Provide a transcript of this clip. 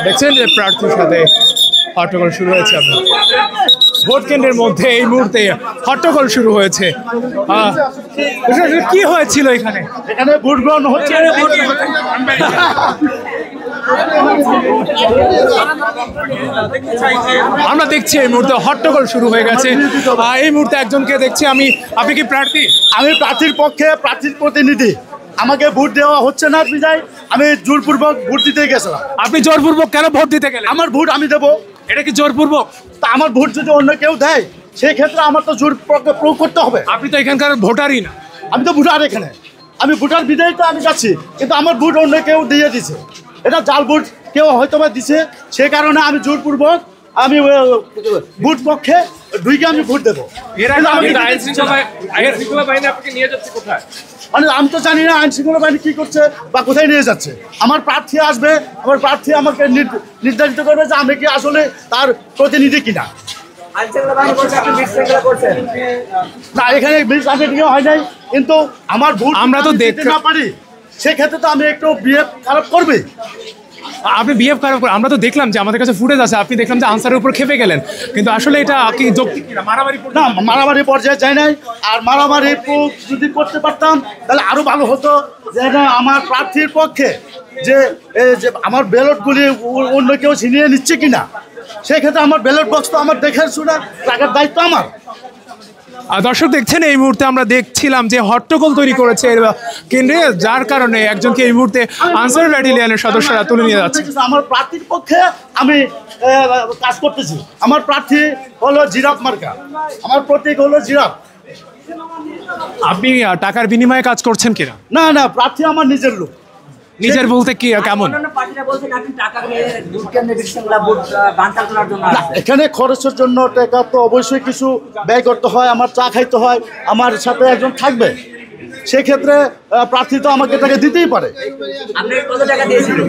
দেখছেন যে প্রার্থীর সাথে হট্টগোল শুরু হয়েছে। ভোট কেন্দ্রের মধ্যে এই মুহূর্তে হট্টগোল শুরু হয়েছে। কি হয়েছিল এখানে? এখানে ভোট গ্রহণ হচ্ছে। আমরা দেখছি এই মুহূর্তে হট্টগোল শুরু হয়ে গেছে। এই মুহূর্তে একজনকে দেখছি আমি। আপনি কি প্রার্থী? আমি প্রার্থীর পক্ষে, প্রার্থীর প্রতিনিধি। আমাকে ভোট দেওয়া হচ্ছে না বিধায় আমি জোরপূর্বক ভোট দিতে গেছিলাম। আপনি জোরপূর্বক কেন ভোট দিতে গেলেন? আমার ভোট আমি দেবো। এটা কি জোরপূর্বক? তা আমার ভোট যদি অন্য কেউ দেয় সেই ক্ষেত্রে আমার তো জোর প্রয়োগ করতে হবে। আপনি তো এখানকার ভোটারই না। আমি তো ভোটার, এখানে আমি ভোটার বিধায় তো আমি যাচ্ছি, কিন্তু আমার ভোট অন্য কেউ দিয়ে দিছে। এটা জাল ভোট কেউ হয়তো বা দিছে, সে কারণে আমি জোরপূর্বক আমি ভোট পক্ষে দুইকে আমি ভোট দেবো। মানে আমি তো জানি না আইন শৃঙ্খলা বাহিনী কি করছে বা কোথায় নিয়ে যাচ্ছে। আমার প্রার্থী আসবে, আমার প্রার্থী আমাকে নির্ধারিত করবে যে আমি কি আসলে তার প্রতিনিধি কিনা। না, এখানে হয় নাই, কিন্তু আমার ভোট আমরা তো দেখতে না পারি, সেক্ষেত্রে তো আমি একটু বিহেভ খারাপ করবে। আপনি বিহেভ খারাপ করে, আমরা তো দেখলাম যে আমাদের কাছে ফুটেজ আছে, আপনি দেখলাম যে আনসারের উপর খেপে গেলেন, কিন্তু আসলে এটা কি যৌক্তিক কিনা? না, মারামারি পর্যায়ে যায় নাই। আর মারামারি যদি করতে পারতাম তাহলে আরো ভালো হতো। যে না, আমার প্রার্থীর পক্ষে যে আমার ব্যালটগুলি অন্য কেউ ছিনিয়ে নিচ্ছে কিনা, সেক্ষেত্রে আমার ব্যালট বক্স তো আমার দেখে শুনে রাখার দায়িত্ব আমার। দর্শক দেখছেন এই মুহূর্তে আমরা দেখছিলাম যে হট্টগোল তৈরি করেছে কেন্দ্রে, যার কারণে একজনকে এই মুহূর্তে আনসার ব্যাটালিয়নের সদস্যরা তুলে নিয়ে যাচ্ছে। আমার প্রার্থীর পক্ষে আমি কাজ করতেছি। আমার প্রার্থী হলো জিরাফ মার্কা, আমার প্রতীক হলো জিরাফ। আপনি টাকার বিনিময়ে কাজ করছেন কিনা? না না, প্রার্থী আমার নিজের লোক। নিজের বলতে কি কেমন? এখানে খরচের জন্য টাকা তো অবশ্যই কিছু ব্যয় করতে হয়, আমার চা খাইতে হয়, আমার সাথে একজন থাকবে, সেক্ষেত্রে প্রার্থী তো আমাকে টাকা দিতেই পারে। আপনি কত টাকা দিয়েছিলেন?